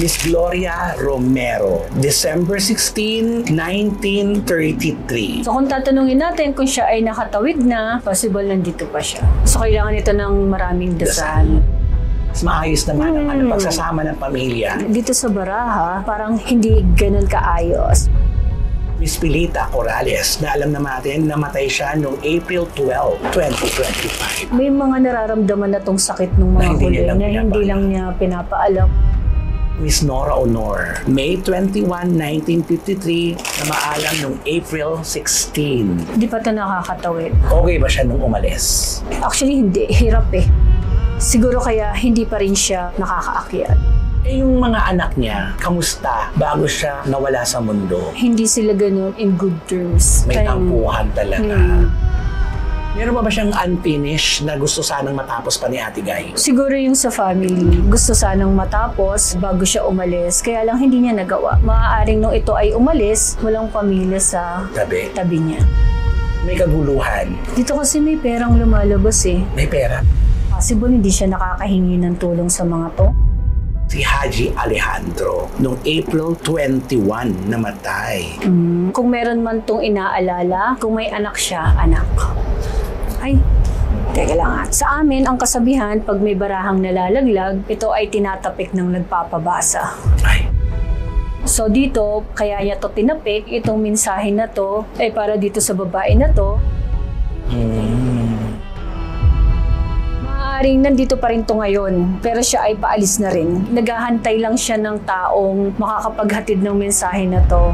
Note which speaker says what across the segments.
Speaker 1: Miss Gloria Romero, December 16, 1933.
Speaker 2: So kung tatanungin natin kung siya ay nakatawid na, possible nandito pa siya. So kailangan ito ng maraming dasal.
Speaker 1: Mas maayos naman ang pagsasama ng pamilya.
Speaker 2: Dito sa Baraha, parang hindi ganun kaayos.
Speaker 1: Miss Pilita Corrales, na alam natin namatay siya noong April 12, 2025.
Speaker 2: May mga nararamdaman na tong sakit ng mga huli na hindi lang niya pinapaalam.
Speaker 1: Miss Nora Honor, May 21, 1953, na maalam noong April 16.
Speaker 2: Hindi pa ito nakakatawid.
Speaker 1: Okay ba siya nung umalis?
Speaker 2: Actually, hindi. Hirap eh. Siguro kaya hindi pa rin siya nakakaakyat.
Speaker 1: Eh, yung mga anak niya, kamusta bago siya nawala sa mundo?
Speaker 2: Hindi sila ganun in good terms.
Speaker 1: May tampuhan talaga. Meron ba siyang unfinished na gusto sanang matapos pa ni Ate Guy?
Speaker 2: Siguro yung sa family, gusto sanang matapos bago siya umalis, kaya lang hindi niya nagawa. Maaaring nung ito ay umalis, walang pamilya sa tabi niya.
Speaker 1: May kaguluhan.
Speaker 2: Dito kasi may perang lumalabas eh.
Speaker 1: May pera?
Speaker 2: Possible hindi siya nakakahingi ng tulong sa mga to.
Speaker 1: Si Haji Alejandro, noong April 21, namatay.
Speaker 2: Kung meron man tong inaalala, kung may anak siya, anak. Ay, teka lang. Sa amin, ang kasabihan, pag may barahang nalalaglag, ito ay tinatapik ng nagpapabasa.
Speaker 1: Ay.
Speaker 2: So dito, kaya niya to tinapik, itong mensahe na to, ay para dito sa babae na to. Maaaring nandito pa rin to ngayon, pero siya ay paalis na rin. Naghahantay lang siya ng taong makakapaghatid ng mensahe na to.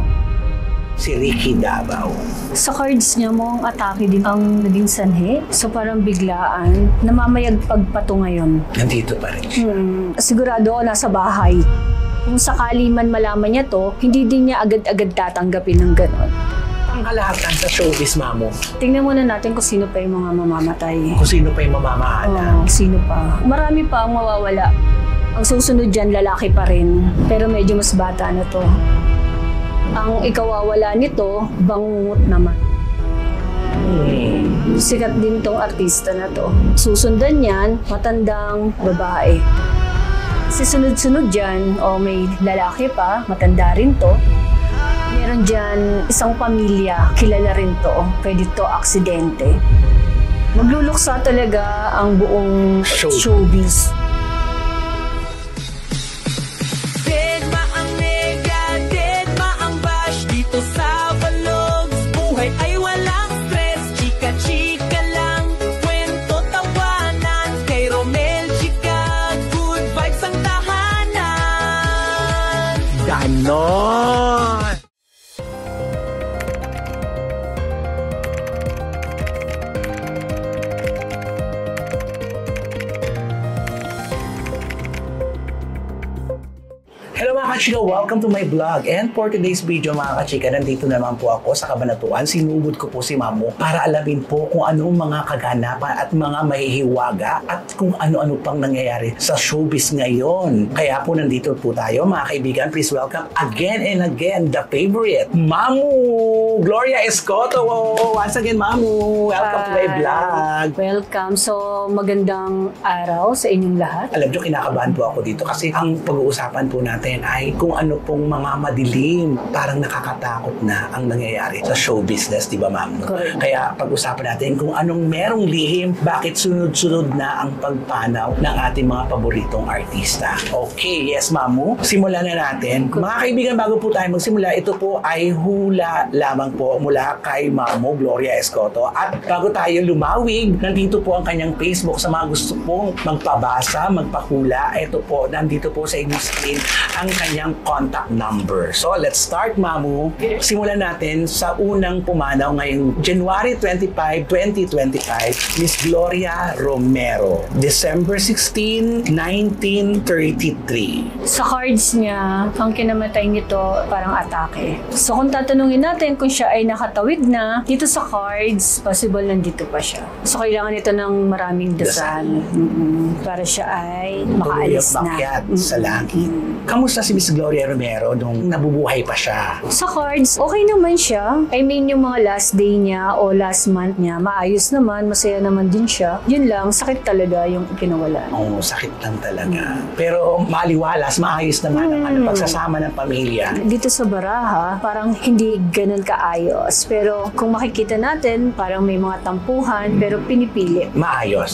Speaker 1: Si Ricky Davao.
Speaker 2: Sa cards niya mo, ang atake din ang naging sanhi. So parang biglaan, namamayagpag pa to ngayon.
Speaker 1: Nandito pa rin siya.
Speaker 2: Sigurado ako nasa bahay. Kung sakali man malaman niya to, hindi din niya agad-agad tatanggapin ng ganon.
Speaker 1: Ang kalahatan sa showbiz, Mamo.
Speaker 2: Tingnan muna natin kung sino pa yung mga mamamatay.
Speaker 1: Kung sino pa yung mamamahala.
Speaker 2: Sino pa. Marami pa ang mawawala. Ang susunod dyan, lalaki pa rin. Pero medyo mas bata na to. Ang ikawawala nito, bangungot naman. Sikat din tong artista na to. Susundan yan, matandang babae. Sisunod-sunod dyan, may lalaki pa, matanda rin to. Meron dyan isang pamilya, kilala rin to. Pwede to aksidente. Magluluksa talaga ang buong showbiz.
Speaker 3: Sa balog, buhay ay walang stress. Chika-chika lang, kwento tawanan. Kay Romel Chika, good vibes ang tahanan.
Speaker 1: Ganon! Hello mga kachika, welcome to my vlog. And for today's video mga kachika, nandito naman po ako sa Cabanatuan. Sinugod ko po si Mamo para alamin po kung anong mga kaganapan at mga mahihiwaga at kung ano-ano pang nangyayari sa showbiz ngayon. Kaya po nandito po tayo mga kaibigan. Please welcome again and again the favorite, Mamu Gloria Escoto. Once again, Mamu, welcome to my vlog.
Speaker 2: Welcome. So magandang araw sa inyong lahat.
Speaker 1: Alam nyo, kinakabahan po ako dito kasi ang pag-uusapan po natin ay kung ano pong mga madilim, parang nakakatakot na ang nangyayari sa show business, di ba ma'am? Kaya pag-usapan natin kung anong merong lihim, bakit sunod-sunod na ang pagpanaw ng ating mga paboritong artista. Okay, yes Mamu, simulan na natin. Mga kaibigan, bago po tayo magsimula, ito po ay hula lamang po mula kay Mamu Gloria Escoto. At bago tayo lumawig, nandito po ang kanyang Facebook sa mga gusto pong magpabasa, magpahula. Ito po, nandito po sa inyong screen ang kanyang contact number. So, let's start, Mamu. Simulan natin sa unang pumanaw ngayong January 25, 2025, Miss Gloria Romero, December 16, 1933.
Speaker 2: Sa cards niya, ang kinamatay nito parang atake. So, kung tatanungin natin kung siya ay nakatawid na, dito sa cards, possible nandito pa siya. So, kailangan ito ng maraming dasal. Para siya ay makaalis na.
Speaker 1: Sa langit. Kamusta Kamusta si Miss Gloria Romero nung nabubuhay pa siya?
Speaker 2: Sa cards, okay naman siya. I mean, yung mga last day niya o last month niya, maayos naman, masaya naman din siya. Yun lang, sakit talaga yung pinawala.
Speaker 1: Oo, sakit lang talaga. Pero maliwalas, maayos naman ang pagsasama ng pamilya.
Speaker 2: Dito sa Baraha, parang hindi ganun kaayos. Pero kung makikita natin, parang may mga tampuhan, pero pinipili.
Speaker 1: Maayos.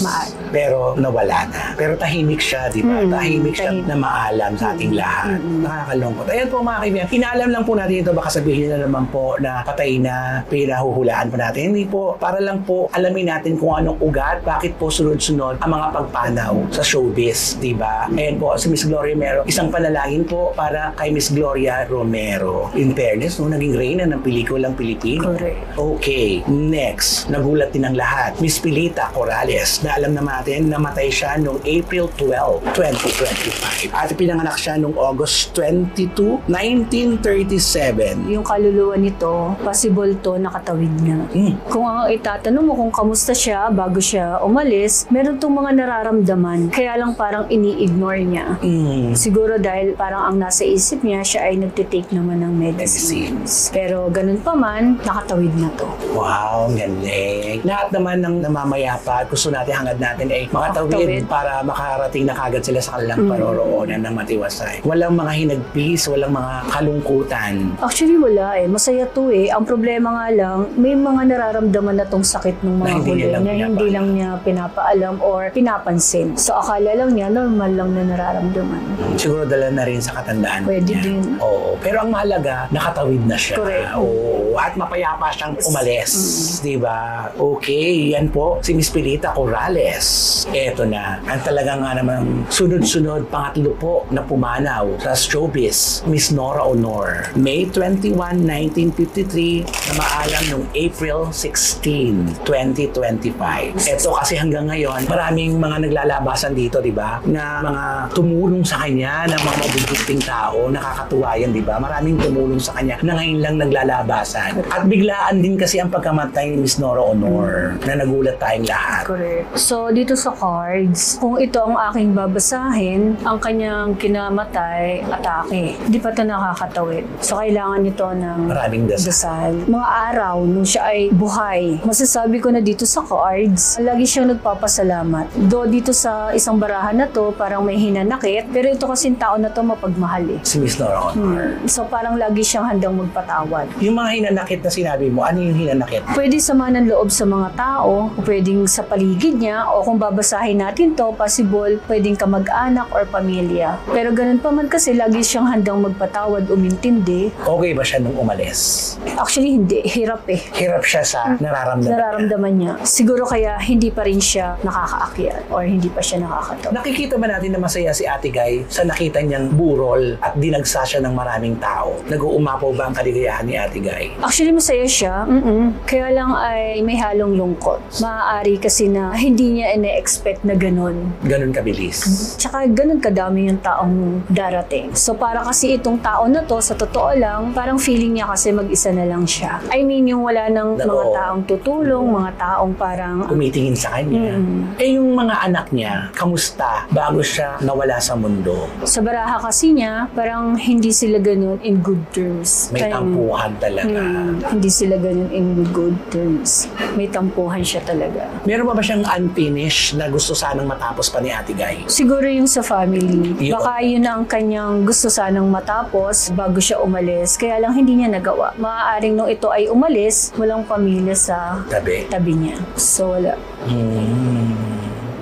Speaker 1: Pero nawala na. Pero tahimik siya, di ba? Tahimik siya na maalam sa ating lahat. Nakakalungkot. Ayan po mga kaibigan, inaalam lang po natin ito, baka sabihin na naman po na patay na, pinahuhulaan po natin. Hindi po, para lang po alamin natin kung anong ugat, bakit po sunod-sunod ang mga pagpanaw sa showbiz, di ba? Ayan po, si Miss Gloria Romero, isang panalangin po para kay Miss Gloria Romero. In fairness, no, naging reyna ng pelikulang Pilipino.
Speaker 2: Correct.
Speaker 1: Okay, next, nagulat din ang lahat. Miss Pilita Corrales, na alam naman natin, namatay siya noong April 12, 2025. At pinanganak siya noong August 22, 1937.
Speaker 2: Yung kaluluwa nito, possible to nakatawid na. Kung ang itatanong mo kung kamusta siya bago siya umalis, meron tong mga nararamdaman. Kaya lang parang ini-ignore niya. Siguro dahil parang ang nasa isip niya, siya ay nagtitake naman ng medicines. Pero ganun pa man, nakatawid na to.
Speaker 1: Wow, galing. Lahat naman ng namamayapa, gusto natin, hangad natin ay makatawid para makarating na kagad sila sa kanilang paroroonan ng matiwasay. Walang mga hinagpis, walang mga kalungkutan.
Speaker 2: Actually, wala eh. Masaya to eh. Ang problema nga lang, may mga nararamdaman na tong sakit ng mga huli na hindi lang niya pinapaalam or pinapansin. So, akala lang niya, normal lang na nararamdaman.
Speaker 1: Siguro dala na rin sa katandaan
Speaker 2: Pwede
Speaker 1: niya.
Speaker 2: din.
Speaker 1: Oo. Pero ang mahalaga, nakatawid na siya.
Speaker 2: Correct.
Speaker 1: Oo. At mapayapa siyang umalis. Diba? Okay. Yan po, si Miss Pilita Corrales. Eto na. Ang talaga nga naman sunod-sunod, pangatlo po na pumanaw sa showbiz, Miss Nora Honor. May 21, 1953 na maalam noong April 16, 2025. Eto kasi hanggang ngayon, maraming mga naglalabasan dito, di ba? Na mga tumulong sa kanya, na mga mabubuting tao, nakakatuwa yan, di ba? Maraming tumulong sa kanya na ngayon lang naglalabasan. At biglaan din kasi ang pagkamatay ni Miss Nora Honor na nagulat tayong lahat.
Speaker 2: Correct. So, dito sa cards, kung ito ang aking babasahin, ang kanyang kinamatay, atake. Di pa ito nakakatawid. So, kailangan nito ng
Speaker 1: Maraming dasal.
Speaker 2: Mga araw nung siya ay buhay. Masasabi ko na dito sa cards, lagi siyang nagpapasalamat. Do dito sa isang barahan na to, parang may hinanakit, pero ito kasing tao na to mapagmahal eh.
Speaker 1: Si Miss Nora Honor.
Speaker 2: So, parang lagi siyang handang magpatawad.
Speaker 1: Yung mga hinanakit na sinabi mo, ano yung hinanakit?
Speaker 2: Pwede sama ng loob sa mga tao, o pwedeng sa paligid niya, o kung babasahin natin to, possible, pwedeng kamag-anak or pamilya. Pero ganun pa man kasi, lagi siyang handang magpatawad, umintindi.
Speaker 1: Okay ba siya nung umalis?
Speaker 2: Actually, hindi. Hirap eh.
Speaker 1: Hirap siya sa
Speaker 2: Nararamdaman niya. Siguro kaya hindi pa rin siya nakakaakyat or hindi pa siya nakakatawa.
Speaker 1: Nakikita ba natin na masaya si Ate Guy sa nakita niyang burol at dinagsa siya ng maraming tao? Nag-uumapaw ba ang kaligayahan ni Ate Guy?
Speaker 2: Actually, masaya siya. Kaya lang ay may halong lungkot. Maaari kasi na hindi niya ine-expect na ganun.
Speaker 1: Ganun kabilis.
Speaker 2: Tsaka ganun kadami yung taong darating. So para kasi itong tao na to, sa totoo lang, parang feeling niya kasi mag-isa na lang siya. I mean, yung wala ng mga taong tutulong, mga taong parang
Speaker 1: Kumitingin sa kanya. Eh yung mga anak niya, kamusta bago siya nawala sa mundo?
Speaker 2: sa baraha kasi niya, parang hindi sila ganun in good terms.
Speaker 1: May tampuhan talaga.
Speaker 2: Hindi sila ganun in good terms. May tampuhan siya talaga.
Speaker 1: Meron ba siyang unfinished na gusto sanang matapos pa ni Ate Guy?
Speaker 2: Siguro yung sa family.
Speaker 1: Yun.
Speaker 2: Baka yun ang kanyang gusto sanang matapos bago siya umalis. Kaya lang hindi niya nagawa. Maaaring nung ito ay umalis, walang pamilya sa tabi niya. So wala.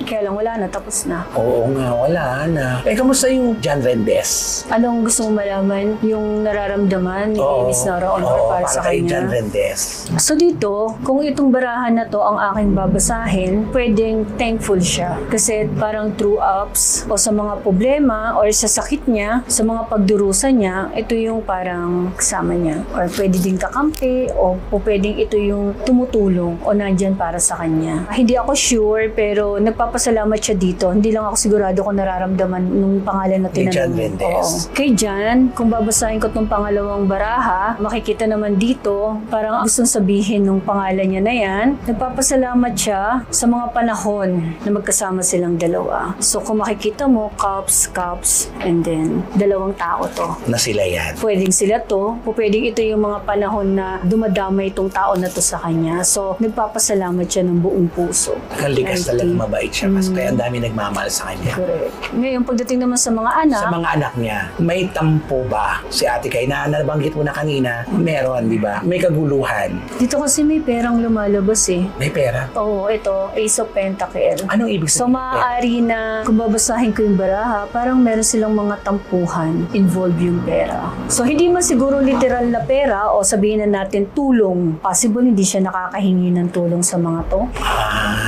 Speaker 2: Kaya lang wala na, tapos na.
Speaker 1: Oo nga, wala na. Eh, kamusta yung John Rendes?
Speaker 2: Anong gusto mong malaman? Yung nararamdaman ni Miss Nora Honor para sa
Speaker 1: kay
Speaker 2: kanya?
Speaker 1: John Rendes.
Speaker 2: So dito, kung itong barahan na to ang aking babasahin, pwedeng thankful siya. Kasi parang true ups o sa mga problema or sa sakit niya, sa mga pagdurusa niya, ito yung parang kasama niya. Or pwede din kakampi o pwedeng ito yung tumutulong o nandyan para sa kanya. Hindi ako sure pero nagpapasalamat nagpapasalamat siya dito. Hindi lang ako sigurado kung nararamdaman nung pangalan na
Speaker 1: Ni Jan
Speaker 2: tinanong.
Speaker 1: Mendez.
Speaker 2: Kay Jan, kung babasahin ko tong pangalawang baraha, makikita naman dito, parang gustong sabihin nung pangalan niya na yan, nagpapasalamat siya sa mga panahon na magkasama silang dalawa. So kung makikita mo, cups, and then dalawang tao to.
Speaker 1: Na sila yan.
Speaker 2: Pwedeng sila to, o pwedeng ito yung mga panahon na dumadamay itong tao na to sa kanya. So, nagpapasalamat siya ng buong puso.
Speaker 1: Ang likas talaga, mabait siya. Kasi kaya ang dami nagmamahal sa kanya.
Speaker 2: Correct. Ngayon, pagdating naman sa mga anak,
Speaker 1: Sa mga anak niya, may tampo ba si Ate Kay? Na nabanggit mo na kanina, meron, di ba? May kaguluhan.
Speaker 2: dito kasi may perang lumalabas eh.
Speaker 1: May pera.
Speaker 2: Oo, ito, Ace of Pentacle.
Speaker 1: Anong ibig
Speaker 2: So,
Speaker 1: sabihin?
Speaker 2: maaari na, kung babasahin ko yung baraha, parang meron silang mga tampuhan, involve yung pera. So, hindi man siguro literal na pera o sabihin na natin tulong. Possible, hindi siya nakakahingi ng tulong sa mga to.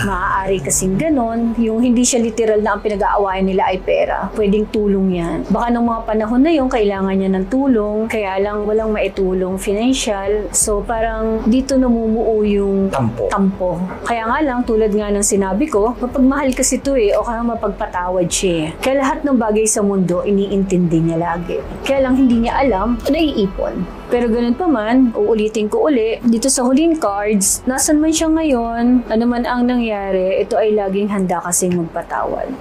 Speaker 2: Maaari kasing ganon, yung hindi siya literal na ang pinag-aawayan nila ay pera. Pwedeng tulong yan. Baka nung mga panahon na yun, kailangan niya ng tulong, kaya lang walang maitulong financial. So, parang dito namumuo yung
Speaker 1: Tampo.
Speaker 2: Kaya nga lang, tulad nga ng sinabi ko, mapagmahal kasi ito eh, o kaya mapagpatawad siya. Kaya lahat ng bagay sa mundo, iniintindi niya lagi. Kaya lang hindi niya alam, naiipon. Pero ganun pa man, uulitin ko uli, dito sa huling cards, nasan man siya ngayon, ano man ang nangyari, ito ay laging handa kasing magpatawad.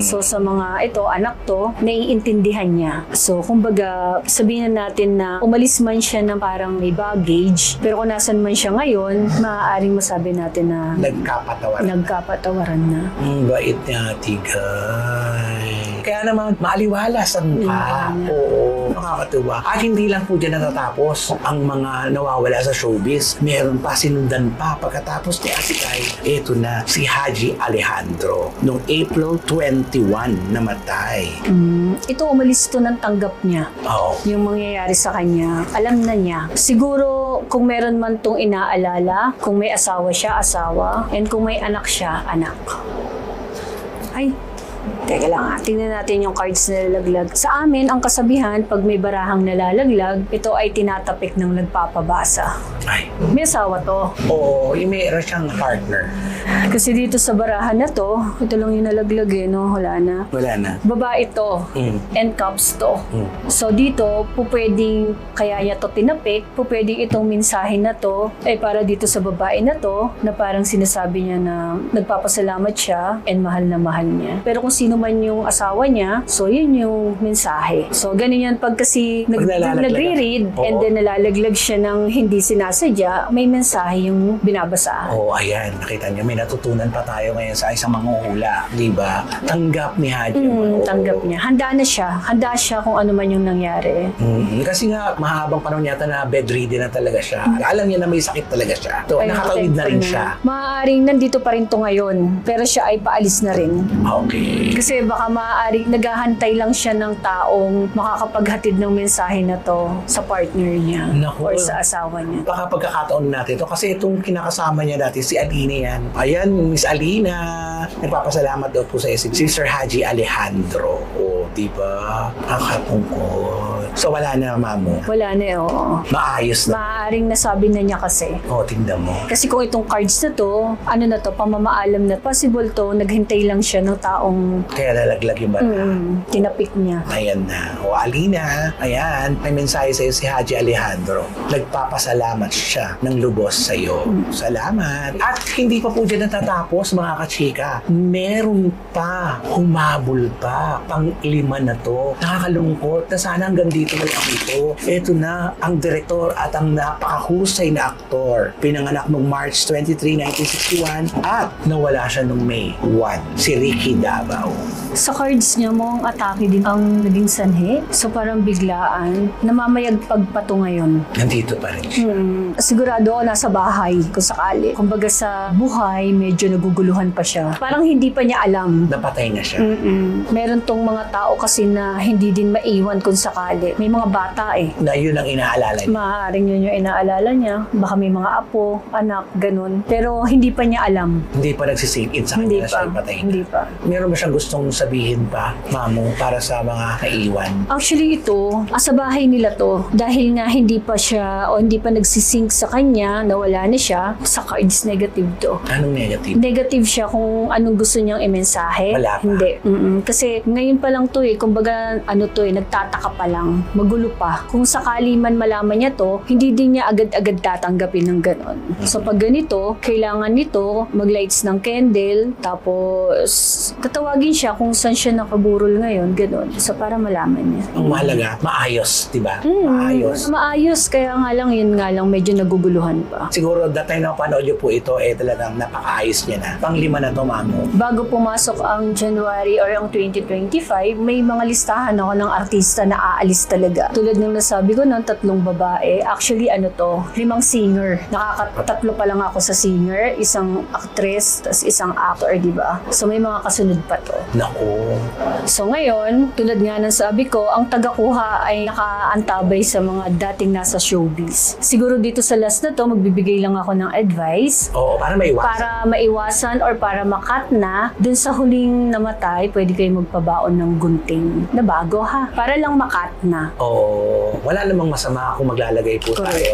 Speaker 2: So sa mga ito, anak to, naiintindihan niya. So kumbaga, sabihin na natin na umalis man siya ng parang may baggage, pero kung nasan man siya ngayon, maaaring masabi natin na nagkapatawaran na.
Speaker 1: Ang bait niya, Tigay. Kaya naman, maaliwalas ang mukha. Oo, nakakatuwa. At hindi lang po dyan natatapos ang mga nawawala sa showbiz. Meron pa, sinundan pa. Pagkatapos ni Ate Kay, ito na si Haji Alejandro. Noong April 21, namatay.
Speaker 2: Ito, umalis ito ng tanggap niya.
Speaker 1: Oo.
Speaker 2: Yung mangyayari sa kanya, alam na niya. Siguro, kung meron man tong inaalala, kung may asawa siya, asawa, and kung may anak siya, anak. Ay, teka lang, tingnan natin yung cards na nalalaglag. Sa amin, ang kasabihan, pag may barahang nalalaglag, ito ay tinatapik ng nagpapabasa.
Speaker 1: Ay.
Speaker 2: May asawa to.
Speaker 1: Oo, meron siyang partner.
Speaker 2: Kasi dito sa barahan na to, ito lang yung nalaglag eh, no? Wala na.
Speaker 1: Wala na.
Speaker 2: Babae to, and cups to. So dito, pupwedeng, kaya niya to tinapik, pupwedeng itong mensahe na to, ay para dito sa babae na to, na parang sinasabi niya na nagpapasalamat siya and mahal na mahal niya. Pero kung sino man yung asawa niya, so yun yung mensahe. So ganun yan pag kasi nagre-read and then nalalaglag siya ng hindi sinasadya, may mensahe yung binabasa.
Speaker 1: Oo, ayan. Nakita niyo, may natutunan pa tayo ngayon sa isang manghuhula. Diba? Tanggap ni Haji.
Speaker 2: Tanggap niya. Handa na siya. Handa siya kung ano man yung nangyari.
Speaker 1: Kasi nga, mahabang panahon yata na bedridden na talaga siya. Alam niya na may sakit talaga siya. So,
Speaker 2: Ay,
Speaker 1: nakatawid na rin siya.
Speaker 2: Maaaring nandito pa rin to ngayon, pero siya ay paalis na rin.
Speaker 1: Okay.
Speaker 2: Kasi baka maaaring naghahantay lang siya ng taong makakapaghatid ng mensahe na to sa partner niya
Speaker 1: Naku.
Speaker 2: or sa asawa niya.
Speaker 1: Baka pagkakataon natin ito. Kasi itong kinakasama niya dati, si Alina yan. Ayan, Miss Alina. Nagpapasalamat daw po sa si Sir Haji Alejandro. O, diba? Nakakatungkol. So, wala na, mamo.
Speaker 2: Wala na eh, oo.
Speaker 1: Maayos na.
Speaker 2: Maaaring nasabi na niya kasi.
Speaker 1: O, tingnan mo.
Speaker 2: Kasi kung itong cards na to, ano na to, pamamaalam na, possible to, naghintay lang siya ng taong
Speaker 1: Kaya lalaglag yung bata.
Speaker 2: tinapik niya.
Speaker 1: Ayan na. O, Alina, ayan, may mensahe sa'yo si Haji Alejandro. Nagpapasalamat siya ng lubos sa'yo. Salamat. At hindi pa po dyan natatapos, mga kachika. Meron pa. Humabol pa. Pang-lima na to. Nakakalungkot na sana hanggang dito na lang ito. Ito na ang direktor at ang napakahusay na aktor. Pinanganak noong March 23, 1961 at nawala siya noong May 1. Si Ricky Davao.
Speaker 2: Sa cards niya mo, ang atake din ang naging sanhi. So parang biglaan, namamayagpag pa to ngayon.
Speaker 1: Nandito pa rin siya.
Speaker 2: Sigurado ako nasa bahay kung sakali. Kumbaga sa buhay, medyo naguguluhan pa siya. Parang hindi pa niya alam.
Speaker 1: Napatay na siya.
Speaker 2: Meron tong mga tao kasi na hindi din maiwan kung sakali. may mga bata eh.
Speaker 1: Na yun ang inaalala niya.
Speaker 2: Maaaring yun yung inaalala niya. Baka may mga apo, anak, ganun. Pero hindi pa niya alam.
Speaker 1: Hindi pa nagsisink in sa
Speaker 2: Hindi
Speaker 1: kanya na
Speaker 2: pa.
Speaker 1: siya ipatay.
Speaker 2: Hindi pa.
Speaker 1: Meron ba siyang gustong sabihin pa, Mamo, para sa mga naiwan?
Speaker 2: Actually ito, sa bahay nila to, dahil nga hindi pa siya o hindi pa nagsisync sa kanya, nawala na siya, sa cards negative to.
Speaker 1: Anong negative?
Speaker 2: Negative siya kung anong gusto niyang imensahe.
Speaker 1: Wala pa.
Speaker 2: Hindi. Kasi ngayon pa lang to eh, kumbaga nagtataka pa lang, magulo pa. Kung sakali man malaman niya to, hindi din niya agad-agad tatanggapin ng ganon. So pag ganito, kailangan nito mag-lights ng candle, tapos tatawagin siya kung saan siya nakaburol ngayon, ganon. So para malaman niya.
Speaker 1: Ang mahalaga, maayos, di ba? Maayos.
Speaker 2: Maayos, kaya nga lang, yun nga lang, medyo naguguluhan pa.
Speaker 1: Siguro, that time na panood niyo po ito, talagang napakaayos niya na. Pang-5 na to, Mamo.
Speaker 2: Bago pumasok ang January or ang 2025, may mga listahan ako ng artista na aalis talaga. Tulad ng nasabi ko ng 3 babae, actually 5 singer. Nakakatatlo pa lang ako sa singer, 1 actress, tas 1 actor, di ba? So may mga kasunod pa to.
Speaker 1: Naku.
Speaker 2: So ngayon, tulad nga ng sabi ko, ang tagakuha ay nakaantabay sa mga dating nasa showbiz. Siguro dito sa last na to, magbibigay lang ako ng advice.
Speaker 1: Oo, para maiwasan.
Speaker 2: Para maiwasan or para makat na, dun sa huling namatay, pwede kayo magpabaon ng gunting na bago ha. Para lang makat na.
Speaker 1: Oo, wala namang masama kung maglalagay po tayo.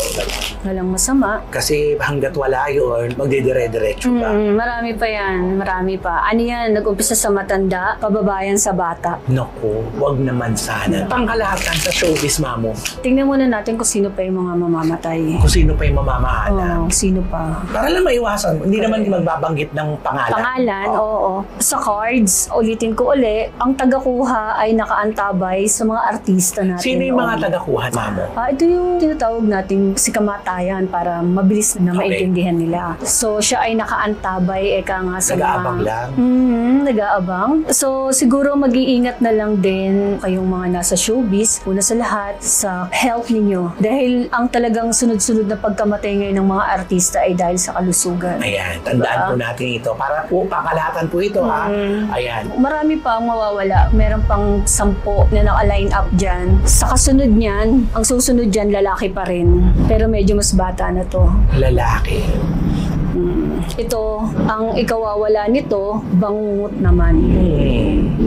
Speaker 2: Walang masama.
Speaker 1: Kasi hanggat wala yun, magdidire-diretso pa.
Speaker 2: Marami pa yan. Marami pa. Ano yan? Nag-umpisa sa matanda, pababayan sa bata.
Speaker 1: Naku, wag naman sana. Pangkalahatan sa showbiz, Mamo.
Speaker 2: Tingnan muna natin kung sino pa yung mga mamamatay.
Speaker 1: Kung sino pa yung mamamahala.
Speaker 2: Sino pa?
Speaker 1: Para lang maiwasan. Hindi naman magbabanggit ng pangalan.
Speaker 2: Pangalan, oo. Sa cards, ulitin ko uli, ang tagakuha ay nakaantabay sa mga artista natin.
Speaker 1: Sino yung mga
Speaker 2: noon.
Speaker 1: tagakuha, Mamo?
Speaker 2: Ito yung tinatawag nating si kamatayan para mabilis na maintindihan nila. So, siya ay nakaantabay, nga sa
Speaker 1: Nag-aabang lang?
Speaker 2: Nag-aabang. So, siguro mag-iingat na lang din kayong mga nasa showbiz, una sa lahat, sa health ninyo. Dahil ang talagang sunod-sunod na pagkamatay ngayon ng mga artista ay dahil sa kalusugan.
Speaker 1: Ayan, tandaan po natin ito. Para po, pangkalahatan po ito, ha? Ayan.
Speaker 2: Marami pa ang mawawala. Meron pang 10 na naka-line up dyan. Sa kasunod niyan, ang susunod dyan, lalaki pa rin. Pero medyo mas bata na to.
Speaker 1: Lalaki.
Speaker 2: Ito, ang ikawawala nito, bangungot naman.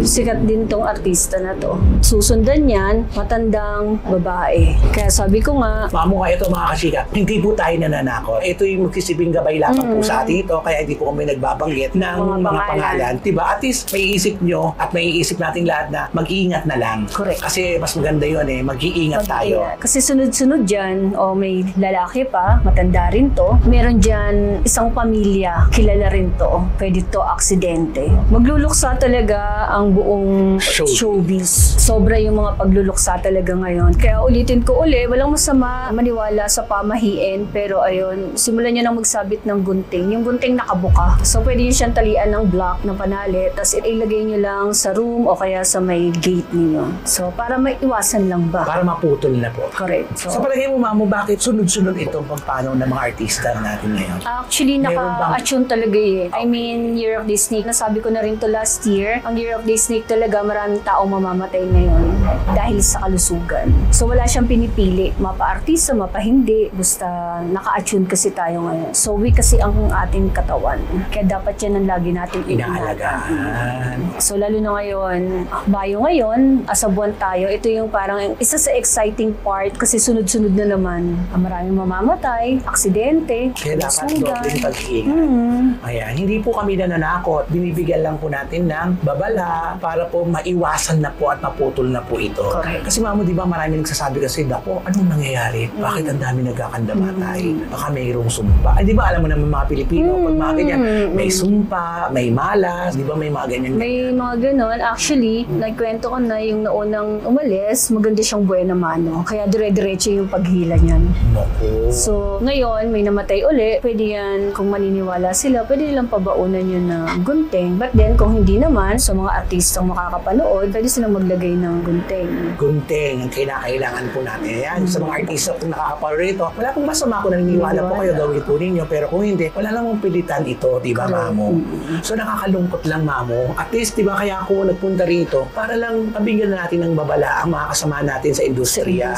Speaker 2: Sikat din tong artista na to. Susundan niyan, matandang babae. Kaya sabi ko nga,
Speaker 1: Mamo, kayo ito mga kasikat, hindi po tayo nananakot. Ito yung magsisibing gabay lamang po sa atin ito, kaya hindi po kami nagbabanggit ng mga pangalan. Diba? At least, may iisip nyo at may iisip natin lahat na mag-iingat na lang.
Speaker 2: Correct.
Speaker 1: Kasi mas maganda yun mag-iingat tayo.
Speaker 2: Kasi sunod-sunod dyan, may lalaki pa, matanda rin to. Meron dyan isang pamilya, kilala rin to. Pwede to aksidente. Magluluksa talaga ang buong showbiz. Sobra yung mga pagluluksa talaga ngayon. Kaya ulitin ko walang masama maniwala sa pamahiin. Pero ayun, simulan nyo nang magsabit ng gunting. Yung gunting nakabuka. So pwede nyo siyang talian ng block na panali. Tapos ilagay nyo lang sa room o kaya sa may gate niyo. So para maiwasan lang ba?
Speaker 1: Para maputol na po.
Speaker 2: Correct.
Speaker 1: Sa palagay mo, Mamo, bakit sunod-sunod itong pagpanaw ng mga artista natin ngayon?
Speaker 2: Actually, naka-attune talaga eh. I mean, Year of the Snake. Nasabi ko na rin to last year. Ang Year of the Snake talaga, maraming taong mamamatay ngayon dahil sa kalusugan. So, wala siyang pinipili. Mapa-artista, mapa-hindi. Basta naka-attune kasi tayo ngayon. So, weak kasi ang ating katawan. Kaya dapat yan ang lagi natin
Speaker 1: inaalagaan.
Speaker 2: So, lalo na ngayon, Mayo ngayon, as a buwan tayo, ito yung parang isa sa exciting part kasi sunod-sunod na naman. Maraming mamamatay, aksidente,
Speaker 1: kaya dapat dobling pag-iingat. Ayan, hindi po kami nananakot. Binibigyan lang po natin ng babala para po maiwasan na po at maputol na po ito.
Speaker 2: Correct.
Speaker 1: Kasi Mamo, di ba marami nagsasabi kasi, dako, anong nangyayari? Bakit ang dami nagkakandamatay? Baka mayroong sumpa. Ay, di ba alam mo naman mga Pilipino, pag mga ganyan, may sumpa, may malas, di ba may mga ganyan?
Speaker 2: May mga ganon. Actually, nagkwento ko na yung naunang umalis, maganda siyang buena mano. Kaya dire-diretso yung paghila niyan.
Speaker 1: Naku.
Speaker 2: So, ngayon, may namatay uli, pwede yan then kung maniniwala sila, pwede nilang pabaunan yun ng gunting. But then kung hindi naman, sa mga artistang makakapanood, pwede silang maglagay ng gunting.
Speaker 1: Gunting ang kinakailangan po natin. Yan, sa mga artista kung nakakapanood rito, wala pong masama kung naniniwala po kayo, gawin po ninyo. Pero kung hindi, wala namang pilitan ito, di ba, Mamo? So nakakalungkot lang, Mamo. At least, di ba, kaya ako nagpunta rito para lang pabigyan na natin ng babala ang mga kasama natin sa industriya.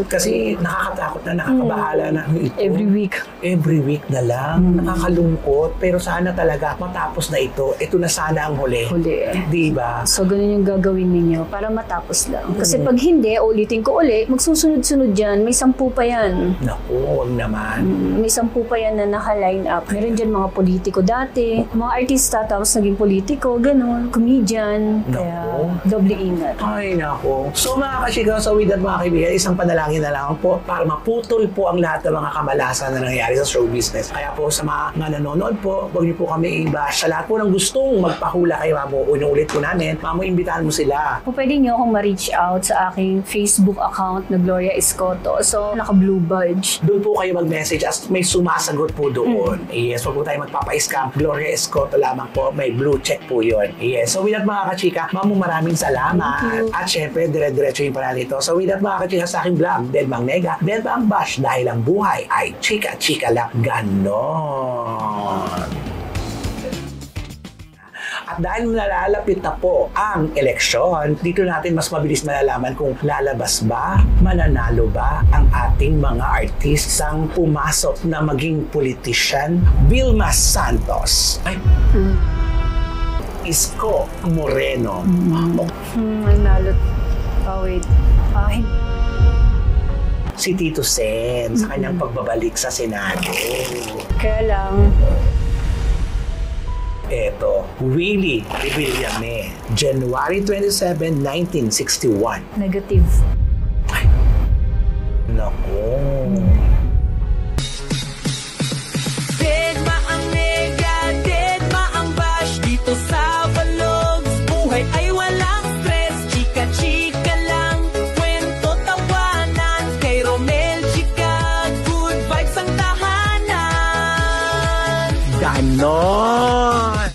Speaker 1: Kasi nakakatakot na, nakakabahala na. Ito, Every week na lang. Nakakalungkot. Pero sana talaga matapos na ito. Ito na sana ang huli. Di ba?
Speaker 2: So, ganun yung gagawin ninyo para matapos lang. Kasi pag hindi, ulitin ko ulit, magsusunod-sunod dyan. May 10 pa yan.
Speaker 1: Naku, wag naman.
Speaker 2: May 10 pa yan na naka-line up. Meron dyan mga politiko dati, mga artista tapos naging politiko, ganun, comedian. Kaya, doble ingat.
Speaker 1: Ay, nako. So mga kachika, sa with that mga kaibigan, isang panalangin na lang po para maputol po ang lahat ng mga kamalasan na nangyayari sa show business. Kaya po sa mga nanonood po, huwag niyo po kami i-bash. Sa lahat po ng gustong magpahula kay Mamo, unulit po namin, Mamo, imbitahan mo sila.
Speaker 2: Kung pwede niyo akong ma-reach out sa aking Facebook account na Gloria Escoto. So, naka-blue badge.
Speaker 1: Doon po kayo mag-message as may sumasagot po doon. Yes, huwag po tayo magpapa-scam. Gloria Escoto lamang po, may blue check po yun. Yes, so with that mga kachika, Mamo, maraming salamat. At syempre, dire-diretso yung panalo ito. So with that mga kachika sa aking vlog, Dead Bang Nega, Dead Bang Bash, dahil ang buhay ay chika-chika lang. Ganon. At dahil nalalapit na po ang eleksyon, dito natin mas mabilis malalaman kung lalabas ba, mananalo ba ang ating mga artistang pumasok na maging politician. Vilma Santos. Ay, Isko Moreno.
Speaker 2: Ay, nalot. Oh, wait.
Speaker 1: Si Tito Sen sa kanyang pagbabalik sa Senado.
Speaker 2: Kaya lang,
Speaker 1: Eto, Willie Revillame, January 27, 1961.
Speaker 2: negative.
Speaker 1: Ay, naku.
Speaker 3: Deadma ang nega, deadma ang bash. Dito sa Vlogs, buhay ay walang stress. Chika-chika lang, kwento tawanan. Kay Romel Chika, good vibes ang tahanan.
Speaker 1: Ganon!